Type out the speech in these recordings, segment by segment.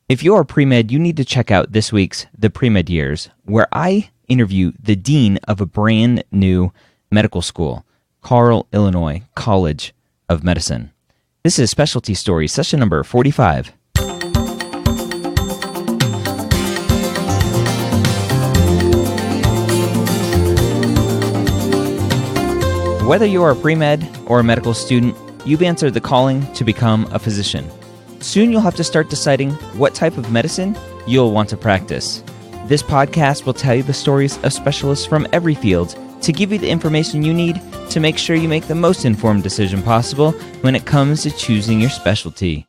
If you're a pre-med, you need to check out this week's The Pre-Med Years, where I interview the dean of a brand new medical school, Carle, Illinois College of Medicine. This is Specialty Stories, session number 45. Whether you are a pre-med or a medical student, you've answered the calling to become a physician. Soon you'll have to start deciding what type of medicine you'll want to practice. This podcast will tell you the stories of specialists from every field to give you the information you need to make sure you make the most informed decision possible when it comes to choosing your specialty.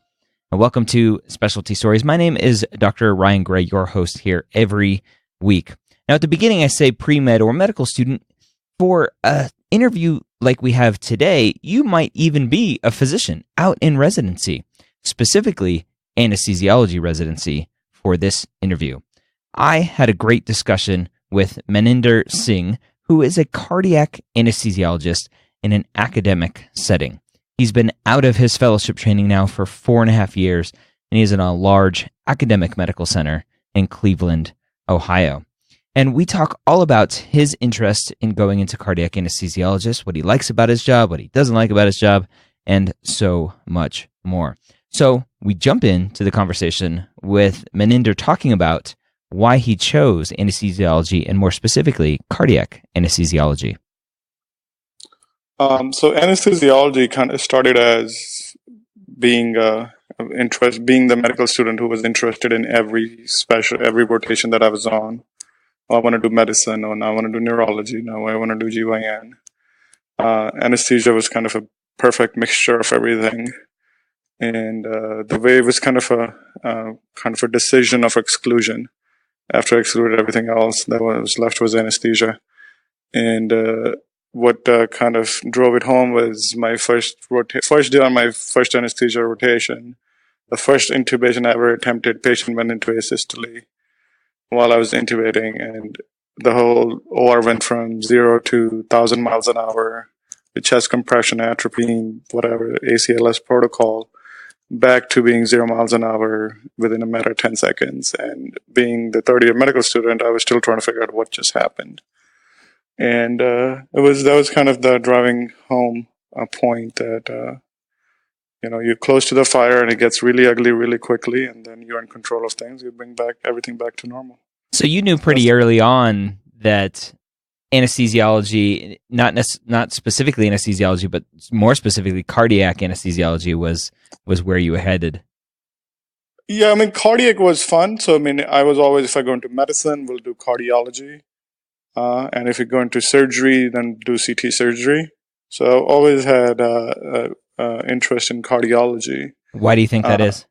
And welcome to Specialty Stories. My name is Dr. Ryan Gray, your host here every week. Now, at the beginning, I say pre-med or medical student. For an interview like we have today, you might even be a physician out in residency. Specifically, anesthesiology residency for this interview. I had a great discussion with Maninder Singh, who is a cardiac anesthesiologist in an academic setting. He's been out of his fellowship training now for 4.5 years, and he's in a large academic medical center in Cleveland, Ohio. And we talk all about his interest in going into cardiac anesthesiologist, what he likes about his job, what he doesn't like about his job, and so much more. So we jump into the conversation with Maninder talking about why he chose anesthesiology and more specifically cardiac anesthesiology. So anesthesiology kind of started as being being the medical student who was interested in every rotation that I was on. I want to do medicine, or now I want to do neurology, now I want to do GYN. Anesthesia was kind of a perfect mixture of everything. And the way it was kind of a decision of exclusion. After I excluded everything else, that was left was anesthesia. And what kind of drove it home was my first day on my first anesthesia rotation. The first intubation I ever attempted, patient went into asystole while I was intubating, and the whole OR went from 0 to 1,000 miles an hour with chest compression, atropine, whatever, ACLS protocol, back to being 0 miles an hour within a matter of 10 seconds. And being the third-year medical student, I was still trying to figure out what just happened. And that was kind of the driving home point that, you're close to the fire and it gets really ugly really quickly, and then you're in control of things. You bring everything back to normal. So you knew pretty early on that anesthesiology, not specifically anesthesiology, but more specifically cardiac anesthesiology was where you were headed. Yeah, cardiac was fun. So, I was always, if I go into medicine, we'll do cardiology. And if you go into surgery, then do CT surgery. So I always had interest in cardiology. Why do you think that is?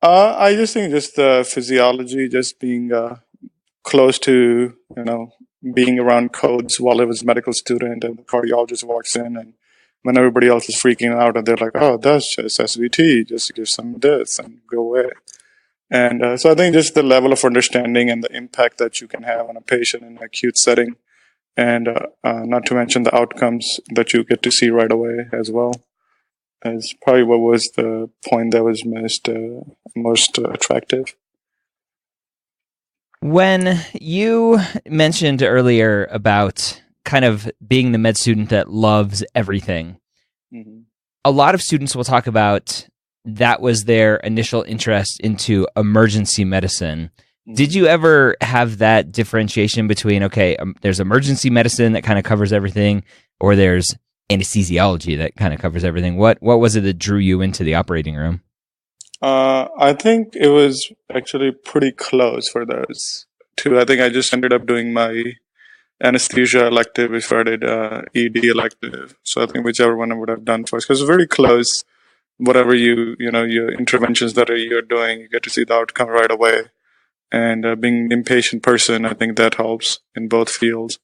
I just think just the physiology, just being close to, being around codes while I was a medical student, and the cardiologist walks in, and when everybody else is freaking out and they're like, oh, that's just SVT, just give some this and go away. And so I think just the level of understanding and the impact that you can have on a patient in an acute setting, and not to mention the outcomes that you get to see right away as well, is probably what was the point that was most attractive. When you mentioned earlier about kind of being the med student that loves everything, mm-hmm. A lot of students will talk about that was their initial interest into emergency medicine. Mm-hmm. Did you ever have that differentiation between, there's emergency medicine that kind of covers everything, or there's anesthesiology that kind of covers everything? What was it that drew you into the operating room? I think it was actually pretty close for those two. I think I just ended up doing my anesthesia elective before I did ED elective. So I think whichever one I would have done first, because it's very close. Whatever your interventions that you're doing, you get to see the outcome right away. And being an impatient person, I think that helps in both fields.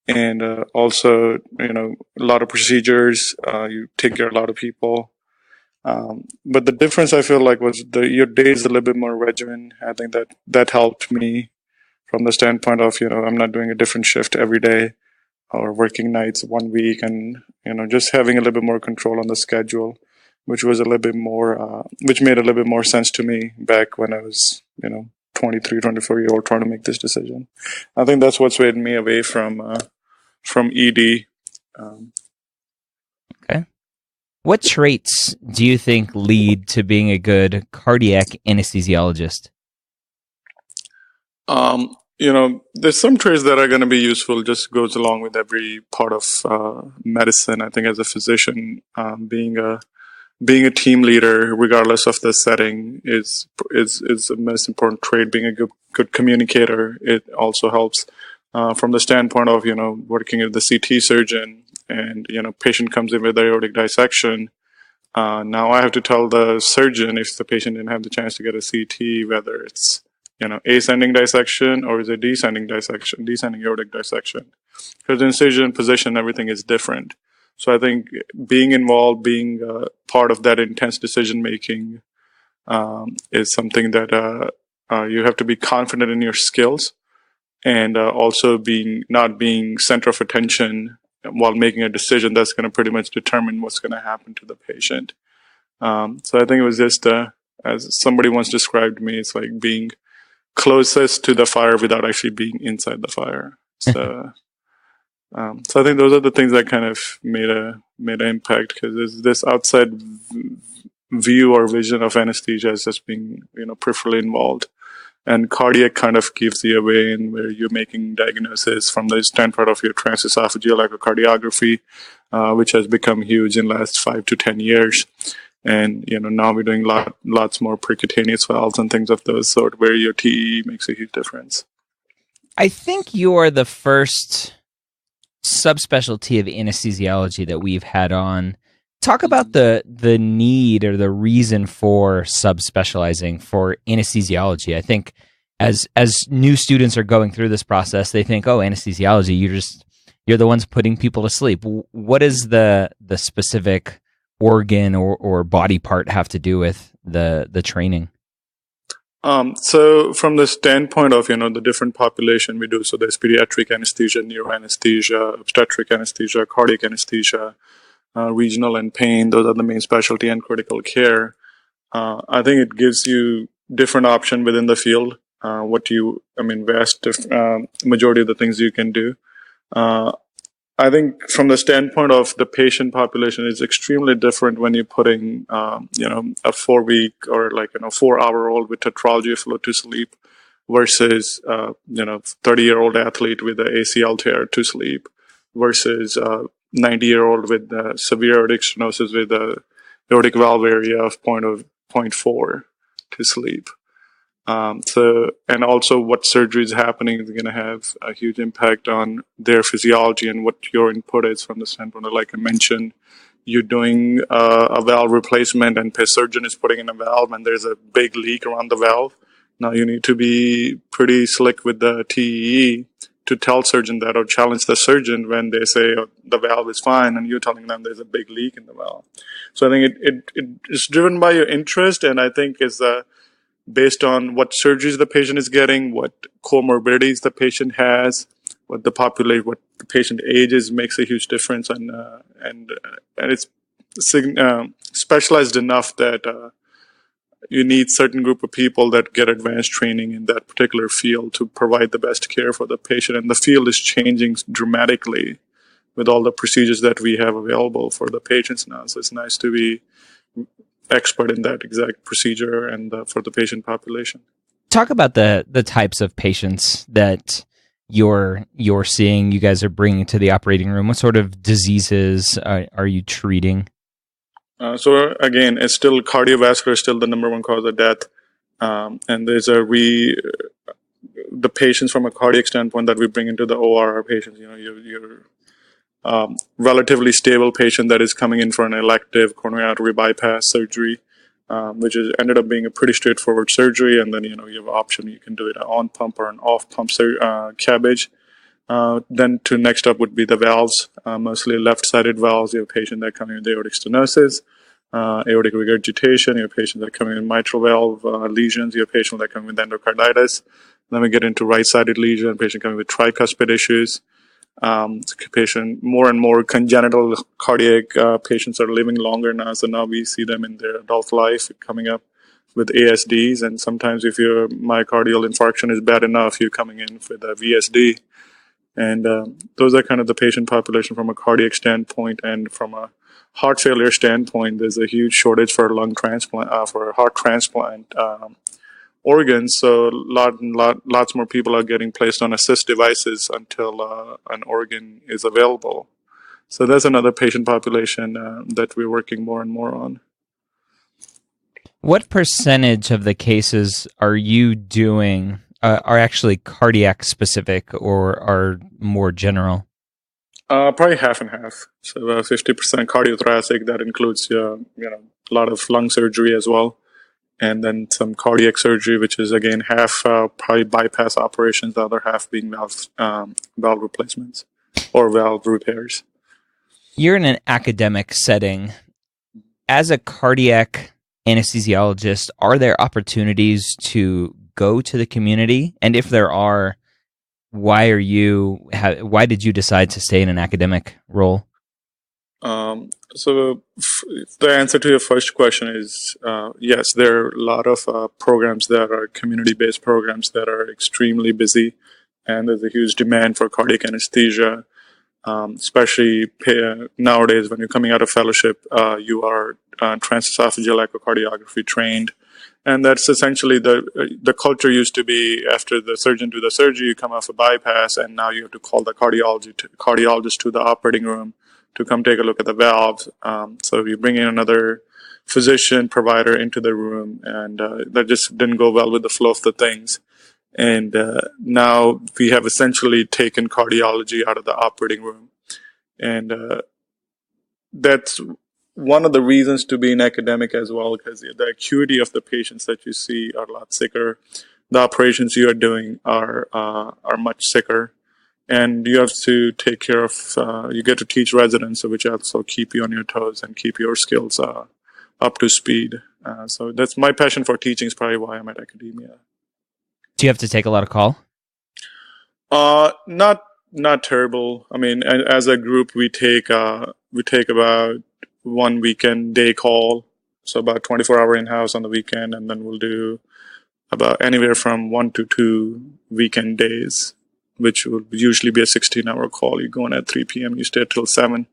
And also, a lot of procedures, you take care of a lot of people. But the difference I feel like was your day is a little bit more regimen. I think that helped me from the standpoint of, I'm not doing a different shift every day or working nights one week, and, just having a little bit more control on the schedule. which was a little bit more, which made a little bit more sense to me back when I was, 23, 24-year-old trying to make this decision. I think that's what swayed me away from ED. Okay. What traits do you think lead to being a good cardiac anesthesiologist? There's some traits that are going to be useful, just goes along with every part of medicine. I think as a physician, being a team leader, regardless of the setting, is the most important trait. Being a good communicator, it also helps from the standpoint of working with the CT surgeon, and patient comes in with aortic dissection. Now I have to tell the surgeon, if the patient didn't have the chance to get a CT, whether it's ascending dissection or is it descending aortic dissection, because the incision position, everything is different. So I think being involved, being part of that intense decision making, is something that you have to be confident in your skills, and also not being center of attention while making a decision that's going to pretty much determine what's going to happen to the patient. So I think it was just, as somebody once described me, it's like being closest to the fire without actually being inside the fire. So I think those are the things that kind of made an impact, because there's this outside view or vision of anesthesia as just being peripherally involved, and cardiac kind of gives you away in where you're making diagnosis from the standpoint of your transesophageal echocardiography, which has become huge in the last 5 to 10 years. And now we're doing lots more percutaneous valves and things of those sort, where your TE makes a huge difference. I think you are the first subspecialty of anesthesiology that we've had on. Talk about the need or the reason for subspecializing for anesthesiology. I think as new students are going through this process, they think, oh, anesthesiology, you're the ones putting people to sleep. What is the specific organ or body part have to do with the training? So from the standpoint of the different population we do, so there's pediatric anesthesia, neuroanesthesia, obstetric anesthesia, cardiac anesthesia, regional and pain. Those are the main specialty, and critical care. I think it gives you different option within the field. Vast majority of the things you can do. I think from the standpoint of the patient population, it's extremely different when you're putting, a 4-week or 4-hour-old with tetralogy of flow to sleep versus, 30-year-old athlete with the ACL tear to sleep versus 90-year-old with severe aortic stenosis with the aortic valve area of 0.4 to sleep. And also what surgery is happening is going to have a huge impact on their physiology and what your input is from the standpoint of, like I mentioned, you're doing a valve replacement and the surgeon is putting in a valve and there's a big leak around the valve. Now you need to be pretty slick with the TEE to tell surgeon that, or challenge the surgeon when they say the valve is fine and you're telling them there's a big leak in the valve. So I think it's driven by your interest, and I think is based on what surgeries the patient is getting, what comorbidities the patient has, what the patient age is, makes a huge difference, and it's specialized enough that you need certain group of people that get advanced training in that particular field to provide the best care for the patient. And the field is changing dramatically with all the procedures that we have available for the patients now. So it's nice to be expert in that exact procedure and for the patient population. Talk about the types of patients that you're seeing, you guys are bringing to the operating room. What sort of diseases are you treating? So again, it's still cardiovascular, still the number one cause of death. And there's the patients from a cardiac standpoint that we bring into the OR are patients, your relatively stable patient that is coming in for an elective coronary artery bypass surgery, which ended up being a pretty straightforward surgery. And then, you have an option. You can do it on pump or an off pump cabbage. Then next up would be the valves, mostly left-sided valves. You have patients that come in with aortic stenosis, aortic regurgitation. You have patients that come in with mitral valve lesions. You have patients that come with endocarditis. Then we get into right-sided lesion, patient coming with tricuspid issues. More and more congenital cardiac patients are living longer now. So now we see them in their adult life coming up with ASDs. And sometimes if your myocardial infarction is bad enough, you're coming in with a VSD. And those are kind of the patient population from a cardiac standpoint. And from a heart failure standpoint, there's a huge shortage for lung transplant, for heart transplant organs. So lots more people are getting placed on assist devices until an organ is available. So there's another patient population that we're working more and more on. What percentage of the cases are you doing are actually cardiac specific or are more general? Probably half and half. So 50% cardiothoracic. That includes a lot of lung surgery as well, and then some cardiac surgery, which is again half probably bypass operations, the other half being valve replacements or valve repairs. You're in an academic setting. As a cardiac anesthesiologist, are there opportunities to go to the community? And if there are, why did you decide to stay in an academic role? So the answer to your first question is yes, there are a lot of programs that are community-based programs that are extremely busy, and there's a huge demand for cardiac anesthesia, especially nowadays when you're coming out of fellowship, you are transesophageal echocardiography trained. And that's essentially the culture used to be after the surgeon do the surgery, you come off a bypass, and now you have to call the cardiologist to the operating room to come take a look at the valves. So you bring in another physician provider into the room, and that just didn't go well with the flow of the things. And now we have essentially taken cardiology out of the operating room. And that's one of the reasons to be an academic as well, because the acuity of the patients that you see are a lot sicker. The operations you are doing are much sicker. And you have to take care of, you get to teach residents, which also keep you on your toes and keep your skills up to speed. So that's my passion for teaching is probably why I'm at academia. Do you have to take a lot of call? Not terrible. I mean, as a group, we take about one weekend day call, so about 24-hour in-house on the weekend, and then we'll do about anywhere from 1 to 2 weekend days, which will usually be a 16-hour call. You go in at 3 p.m., you stay till 7.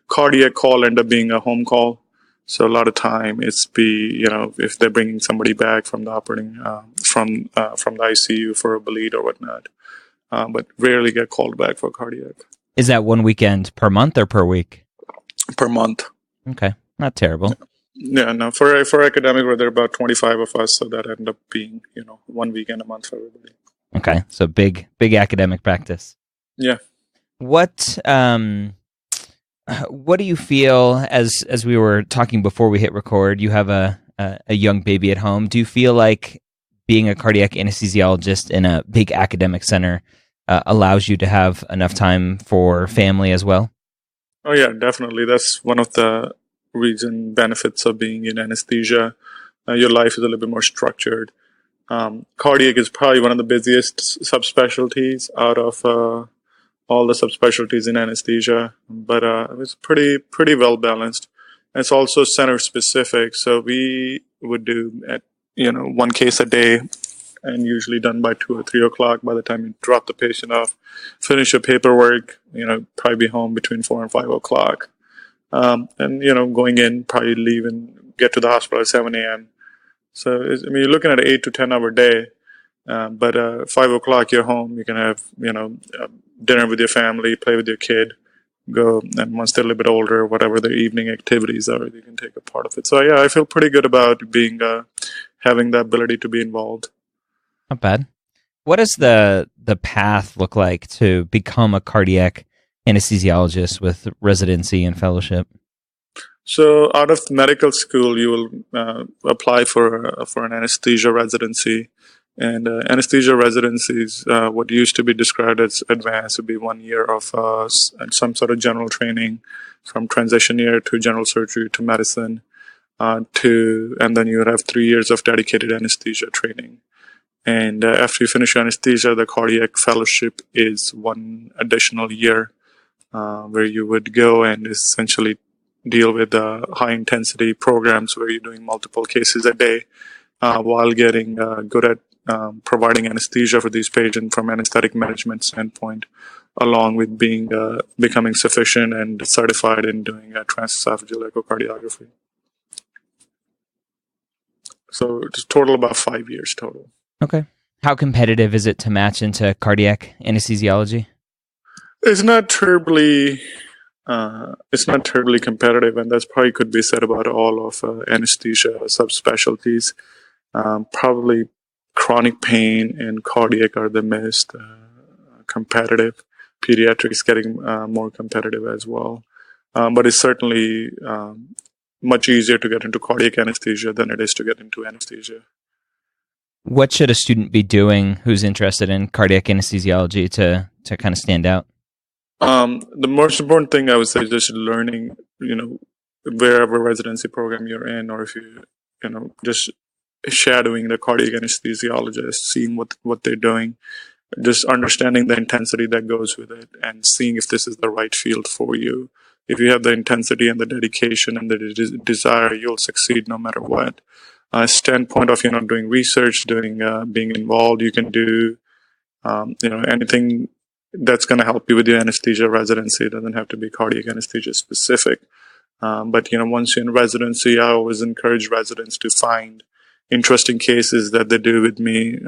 Cardiac call end up being a home call. So a lot of time if they're bringing somebody back from the operating, from the ICU for a bleed or whatnot, but rarely get called back for cardiac. Is that one weekend per month or per week? Per month. Okay, not terrible. Yeah, no, for academic, there are about 25 of us, so that end up being 1 weekend a month for everybody. Okay, so big academic practice. Yeah. What do you feel, as we were talking before we hit record, you have a young baby at home. Do you feel like being a cardiac anesthesiologist in a big academic center allows you to have enough time for family as well? Oh yeah, definitely. That's one of the benefits of being in anesthesia. Your life is a little bit more structured. Cardiac is probably one of the busiest subspecialties out of all the subspecialties in anesthesia, but it's pretty well balanced. It's also center specific, so we would do one case a day, and usually done by 2 or 3 o'clock. By the time you drop the patient off, finish your paperwork, probably be home between 4 and 5 o'clock, and going in, probably leave and get to the hospital at 7 a.m. So you're looking at an 8 to 10 hour day. But 5 o'clock, you're home. You can have, dinner with your family, play with your kid, go, and once they're a little bit older, whatever their evening activities are, you can take a part of it. So yeah, I feel pretty good about being, having the ability to be involved. Not bad. What does the path look like to become a cardiac anesthesiologist with residency and fellowship? So out of medical school, you will apply for an anesthesia residency. And anesthesia residencies, what used to be described as advanced, would be 1 year of some sort of general training, from transition year to general surgery to medicine, and then you would have 3 years of dedicated anesthesia training. And after you finish your anesthesia, the cardiac fellowship is 1 additional year. where you would go and essentially deal with high intensity programs where you're doing multiple cases a day while getting good at providing anesthesia for these patients from anesthetic management standpoint, along with being becoming sufficient and certified in doing transesophageal echocardiography. So it's total about 5 years total. Okay. How competitive is it to match into cardiac anesthesiology? It's not terribly competitive, and that's probably could be said about all of anesthesia subspecialties. Probably chronic pain and cardiac are the most competitive. Pediatrics getting more competitive as well, but it's certainly much easier to get into cardiac anesthesia than it is to get into anesthesia. What should a student be doing who's interested in cardiac anesthesiology to kind of stand out? The most important thing I would say is just learning, wherever residency program you're in, or if just shadowing the cardiac anesthesiologist, seeing what they're doing, just understanding the intensity that goes with it, and seeing if this is the right field for you. If you have the intensity and the dedication and the desire, you'll succeed no matter what. Standpoint of doing research, being involved, you can do anything that's going to help you with your anesthesia residency. It doesn't have to be cardiac anesthesia specific. But once you're in residency, I always encourage residents to find interesting cases that they do with me.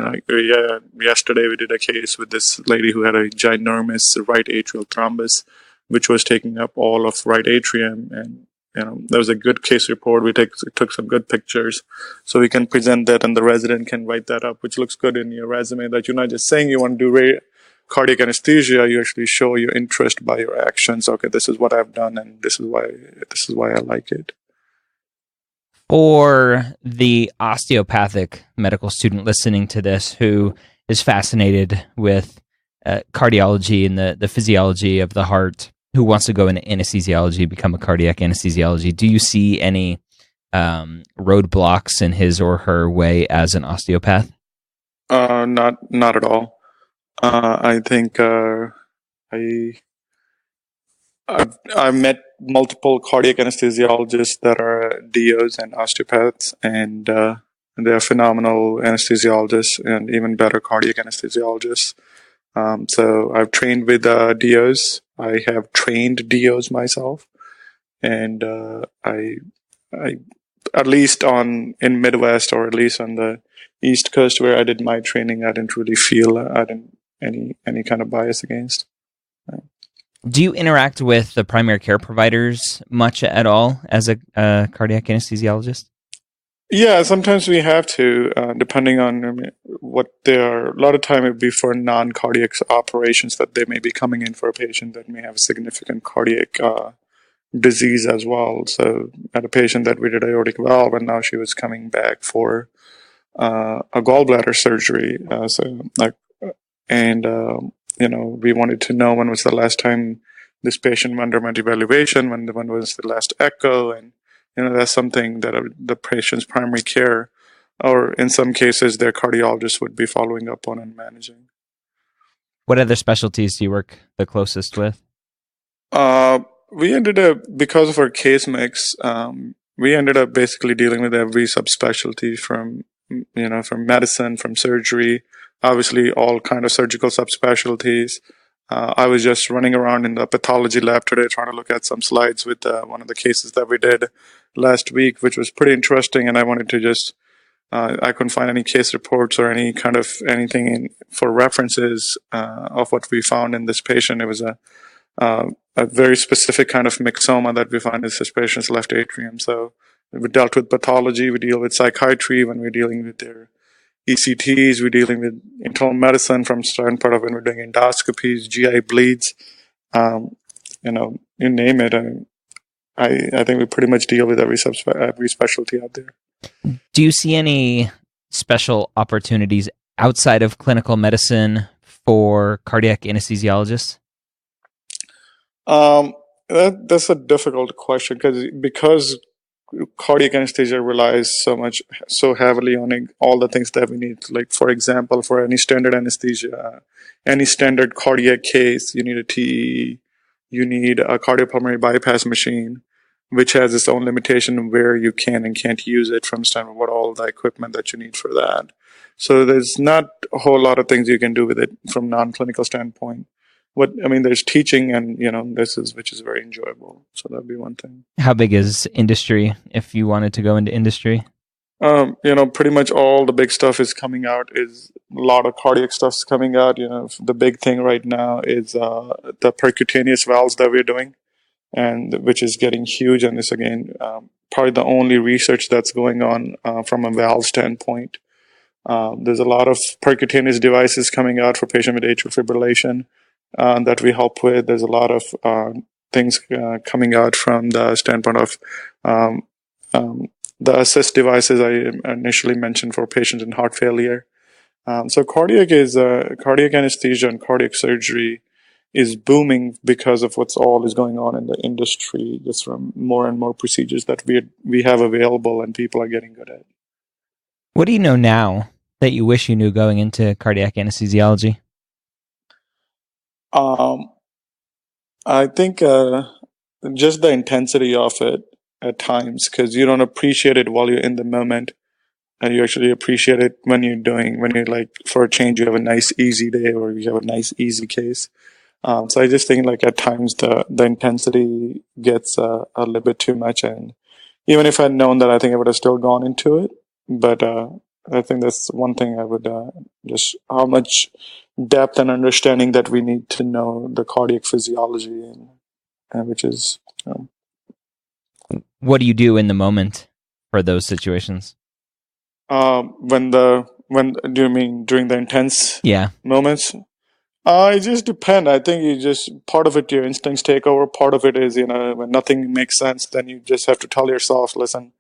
Yesterday we did a case with this lady who had a ginormous right atrial thrombus, which was taking up all of right atrium, and there was a good case report. We took some good pictures, so we can present that, and the resident can write that up, which looks good in your resume. That you're not just saying you want to do cardiac anesthesia, you actually show your interest by your actions. Okay, this is what I've done, and this is why I like it. For the osteopathic medical student listening to this who is fascinated with cardiology and the physiology of the heart, who wants to go into anesthesiology, become a cardiac anesthesiology, do you see any roadblocks in his or her way as an osteopath? Not at all. I think I've met multiple cardiac anesthesiologists that are DOs and osteopaths, and they're phenomenal anesthesiologists and even better cardiac anesthesiologists. So I've trained with DOs. I have trained DOs myself, and I at least in Midwest, or at least on the East Coast where I did my training, I didn't really feel any kind of bias against. Do you interact with the primary care providers much at all as a cardiac anesthesiologist? Yeah, sometimes we have to, depending on what they are. A lot of time it would be for non-cardiac operations that they may be coming in for a patient that may have significant cardiac disease as well. So I had a patient that we did aortic valve, and now she was coming back for a gallbladder surgery. We wanted to know when was the last time this patient underwent evaluation, when was the last echo, and that's something that the patient's primary care, or in some cases their cardiologist, would be following up on and managing. What other specialties do you work the closest with? We ended up, because of our case mix, we ended up basically dealing with every subspecialty from medicine, from surgery, obviously all kind of surgical subspecialties. I was just running around in the pathology lab today trying to look at some slides with one of the cases that we did last week, which was pretty interesting. And I wanted to just, I couldn't find any case reports or any kind of anything for references of what we found in this patient. It was a very specific kind of myxoma that we found in this patient's left atrium. So we dealt with pathology, we deal with psychiatry when we're dealing with their ECTs, we're dealing with internal medicine from standpoint of when we're doing endoscopies, GI bleeds, you name it. I think we pretty much deal with every specialty out there. Do you see any special opportunities outside of clinical medicine for cardiac anesthesiologists? That's a difficult question because cardiac anesthesia relies so heavily on all the things that we need. Like, for example, for any standard anesthesia, any standard cardiac case, you need a TEE, you need a cardiopulmonary bypass machine, which has its own limitation where you can and can't use it from standpoint what all the equipment that you need for that. So there's not a whole lot of things you can do with it from non-clinical standpoint. There's teaching and, which is very enjoyable. So that'd be one thing. How big is industry if you wanted to go into industry? Pretty much all the big stuff is coming out. Is a lot of cardiac stuff's coming out. The big thing right now is the percutaneous valves that we're doing, and which is getting huge. And this again, probably the only research that's going on from a valve standpoint. There's a lot of percutaneous devices coming out for patient with atrial fibrillation that we help with. There's a lot of things coming out from the standpoint of the assist devices I initially mentioned for patients in heart failure. So cardiac anesthesia and cardiac surgery is booming because of what's all is going on in the industry, just from more and more procedures that we have available and people are getting good at. What do you know now that you wish you knew going into cardiac anesthesiology? I think just the intensity of it at times, because you don't appreciate it while you're in the moment, and you actually appreciate it when you're like, for a change, you have a nice easy day or you have a nice easy case. So I just think like at times the intensity gets a little bit too much, and even if I'd known that, I think I would have still gone into it. But I think that's one thing I would just how much depth and understanding that we need to know the cardiac physiology, and which is. What do you do in the moment for those situations? When do you mean during the intense moments? It just depends. I think part of it, your instincts take over. Part of it is, when nothing makes sense, then you just have to tell yourself, listen,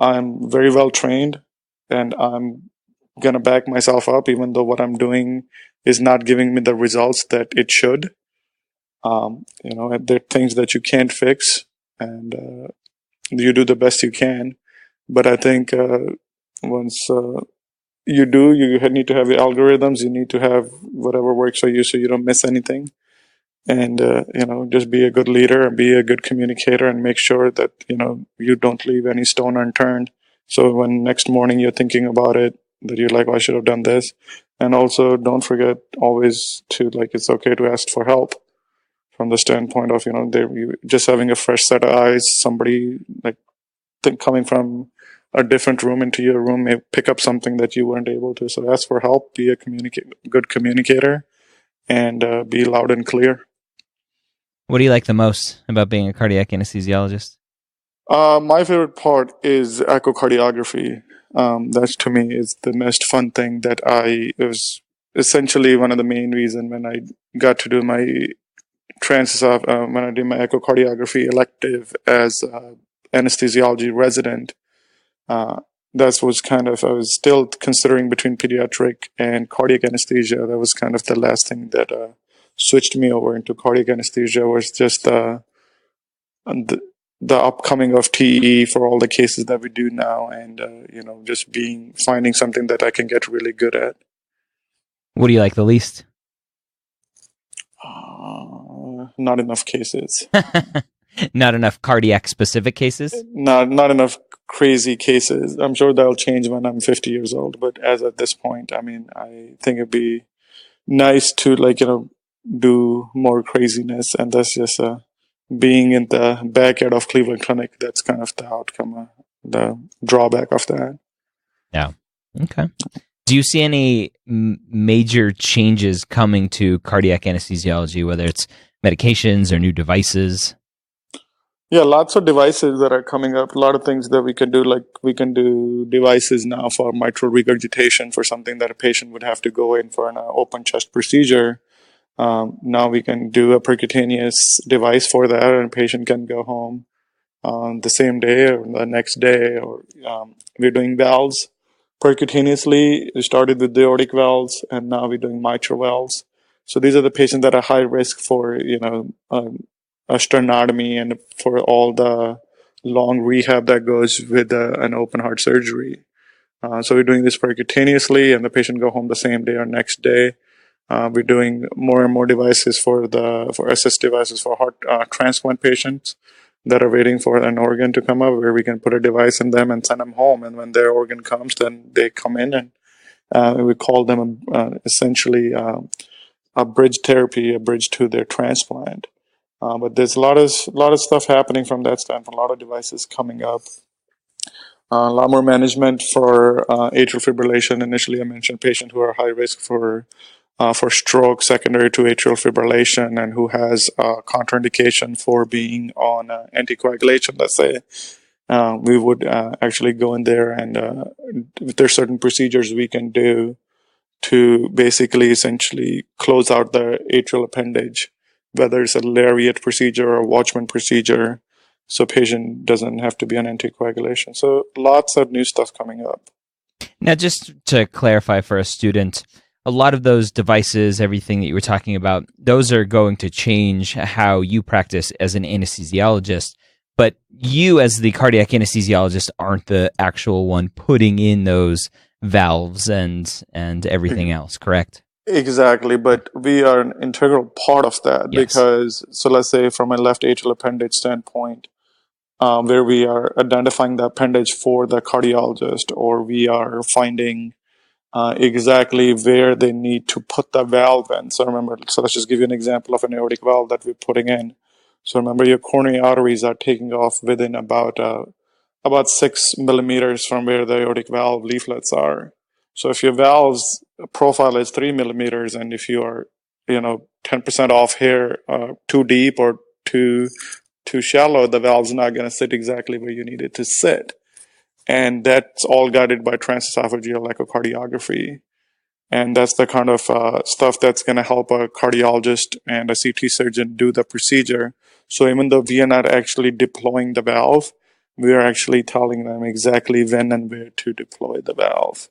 I'm very well trained and I'm going to back myself up, even though what I'm doing is not giving me the results that it should. There are things that you can't fix, and you do the best you can. But I think once you do, you need to have your algorithms. You need to have whatever works for you so you don't miss anything. And, just be a good leader and be a good communicator and make sure that, you don't leave any stone unturned. So when next morning you're thinking about it, that you're like, oh, I should have done this. And also don't forget always to, like, it's okay to ask for help from the standpoint of, just having a fresh set of eyes, somebody coming from a different room into your room may pick up something that you weren't able to. So ask for help, be a good communicator, and be loud and clear. What do you like the most about being a cardiac anesthesiologist? My favorite part is echocardiography. That to me is the most fun thing it was essentially one of the main reasons when I got to do my when I did my echocardiography elective as anesthesiology resident. That was I was still considering between pediatric and cardiac anesthesia. That was kind of the last thing that switched me over into cardiac anesthesia, was just the upcoming of TE for all the cases that we do now, and just finding something that I can get really good at. What do you like the least? Not enough cases. Not enough cardiac specific cases? Not enough crazy cases. I'm sure that'll change when I'm 50 years old, but as at this point, I think it'd be nice to do more craziness, and that's just being in the backyard of Cleveland Clinic. That's kind of the outcome, the drawback of that. Yeah. Okay. Do you see any major changes coming to cardiac anesthesiology, whether it's medications or new devices? Yeah, lots of devices that are coming up. A lot of things that we can do, like we can do devices now for mitral regurgitation, for something that a patient would have to go in for an open chest procedure. Now we can do a percutaneous device for that, and a patient can go home on the same day or the next day. Or we're doing valves percutaneously. We started with aortic valves, and now we're doing mitral valves. So these are the patients that are high risk for a sternotomy and for all the long rehab that goes with an open heart surgery. So we're doing this percutaneously, and the patient go home the same day or next day. We're doing more and more devices for assist devices for heart transplant patients that are waiting for an organ to come up, where we can put a device in them and send them home. And when their organ comes, then they come in, and we call them essentially a bridge therapy, a bridge to their transplant. But there's a lot of stuff happening from that standpoint. A lot of devices coming up. A lot more management for atrial fibrillation. Initially, I mentioned patients who are high risk for stroke secondary to atrial fibrillation and who has contraindication for being on anticoagulation, let's say. We would actually go in there, and if there's certain procedures we can do to basically essentially close out the atrial appendage, whether it's a lariat procedure or a Watchman procedure, so patient doesn't have to be on anticoagulation. So lots of new stuff coming up. Now, just to clarify for a student, a lot of those devices, everything that you were talking about, those are going to change how you practice as an anesthesiologist. But you, as the cardiac anesthesiologist, aren't the actual one putting in those valves and everything else, correct? Exactly, but we are an integral part of that. Yes. Because, so let's say from a left atrial appendage standpoint, where we are identifying the appendage for the cardiologist, or we are finding exactly where they need to put the valve in. So let's just give you an example of an aortic valve that we're putting in. So remember, your coronary arteries are taking off within about 6 millimeters from where the aortic valve leaflets are. So if your valve's profile is 3 millimeters, and if you are, 10% off here, too deep or too shallow, the valve's not going to sit exactly where you need it to sit. And that's all guided by transesophageal echocardiography. And that's the kind of stuff that's going to help a cardiologist and a CT surgeon do the procedure. So even though we are not actually deploying the valve, we are actually telling them exactly when and where to deploy the valve.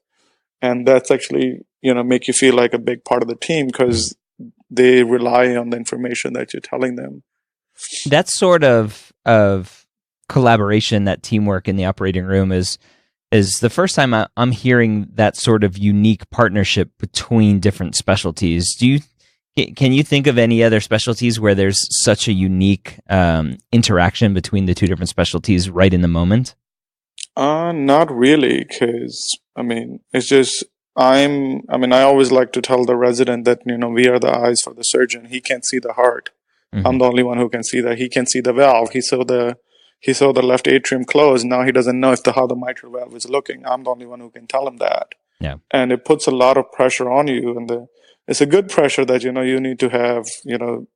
And that's actually, make you feel like a big part of the team, because they rely on the information that you're telling them. That sort of collaboration, that teamwork in the operating room is the first time I'm hearing that sort of unique partnership between different specialties. Can you think of any other specialties where there's such a unique interaction between the two different specialties right in the moment? Not really, because it's just I always like to tell the resident that we are the eyes for the surgeon. He can't see the heart. Mm-hmm. I'm the only one who can see that. He can see the valve. He saw the left atrium closed. Now he doesn't know how the mitral valve is looking. I'm the only one who can tell him that. Yeah. And it puts a lot of pressure on you, and it's a good pressure that you need to have. You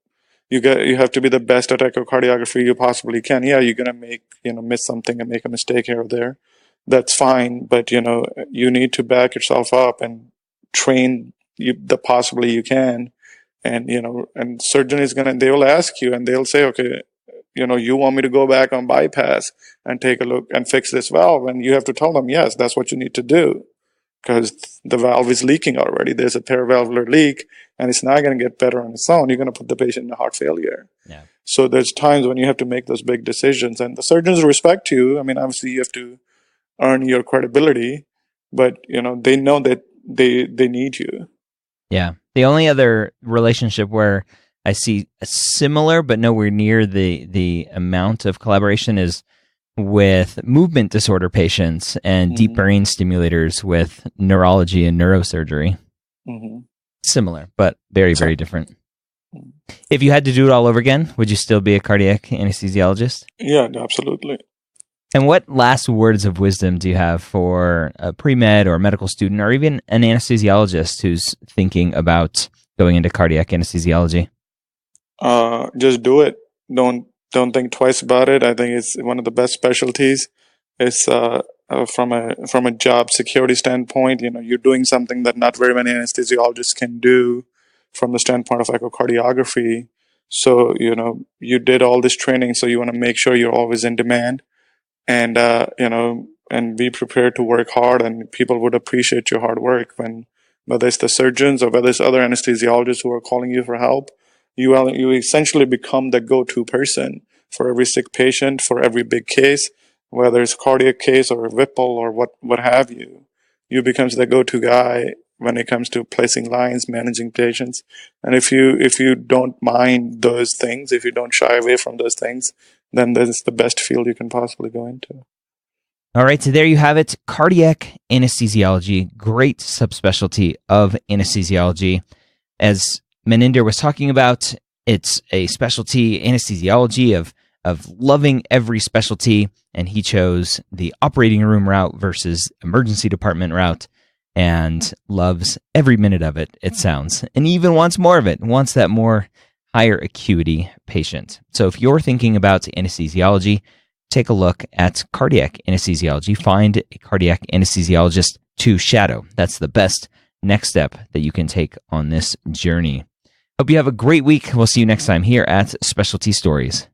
have to be the best at echocardiography you possibly can. Yeah, you're gonna miss something and make a mistake here or there. That's fine, but you need to back yourself up and train the possibly you can. And and surgeon they will ask you, and they'll say, okay, you want me to go back on bypass and take a look and fix this valve? And you have to tell them, yes, that's what you need to do, because the valve is leaking already. There's a paravalvular leak, and it's not going to get better on its own. You're going to put the patient in a heart failure. Yeah. So there's times when you have to make those big decisions, and the surgeons respect you. Obviously you have to earn your credibility, but they know that they need you. Yeah. The only other relationship where I see a similar but nowhere near the amount of collaboration is with movement disorder patients and mm-hmm. deep brain stimulators with neurology and neurosurgery. Mm-hmm. Similar, but very, very different. If you had to do it all over again, would you still be a cardiac anesthesiologist? Yeah, absolutely. And what last words of wisdom do you have for a pre-med or medical student, or even an anesthesiologist who's thinking about going into cardiac anesthesiology? Just do it. Don't think twice about it. I think it's one of the best specialties. It's from a job security standpoint. You're doing something that not very many anesthesiologists can do from the standpoint of echocardiography. So you did all this training, so you want to make sure you're always in demand. And and be prepared to work hard, and people would appreciate your hard work whether it's the surgeons or whether it's other anesthesiologists who are calling you for help. You essentially become the go-to person for every sick patient, for every big case, whether it's a cardiac case or a Whipple or what have you. You becomes the go-to guy when it comes to placing lines, managing patients. And if you don't mind those things, if you don't shy away from those things, then that is the best field you can possibly go into. All right, so there you have it. Cardiac anesthesiology, great subspecialty of anesthesiology. As Maninder was talking about, it's a specialty, anesthesiology, of loving every specialty, and he chose the operating room route versus emergency department route, and loves every minute of it, it sounds, and even wants more of it, wants that more higher acuity patient. So if you're thinking about anesthesiology, take a look at cardiac anesthesiology. Find a cardiac anesthesiologist to shadow. That's the best next step that you can take on this journey. Hope you have a great week. We'll see you next time here at Specialty Stories.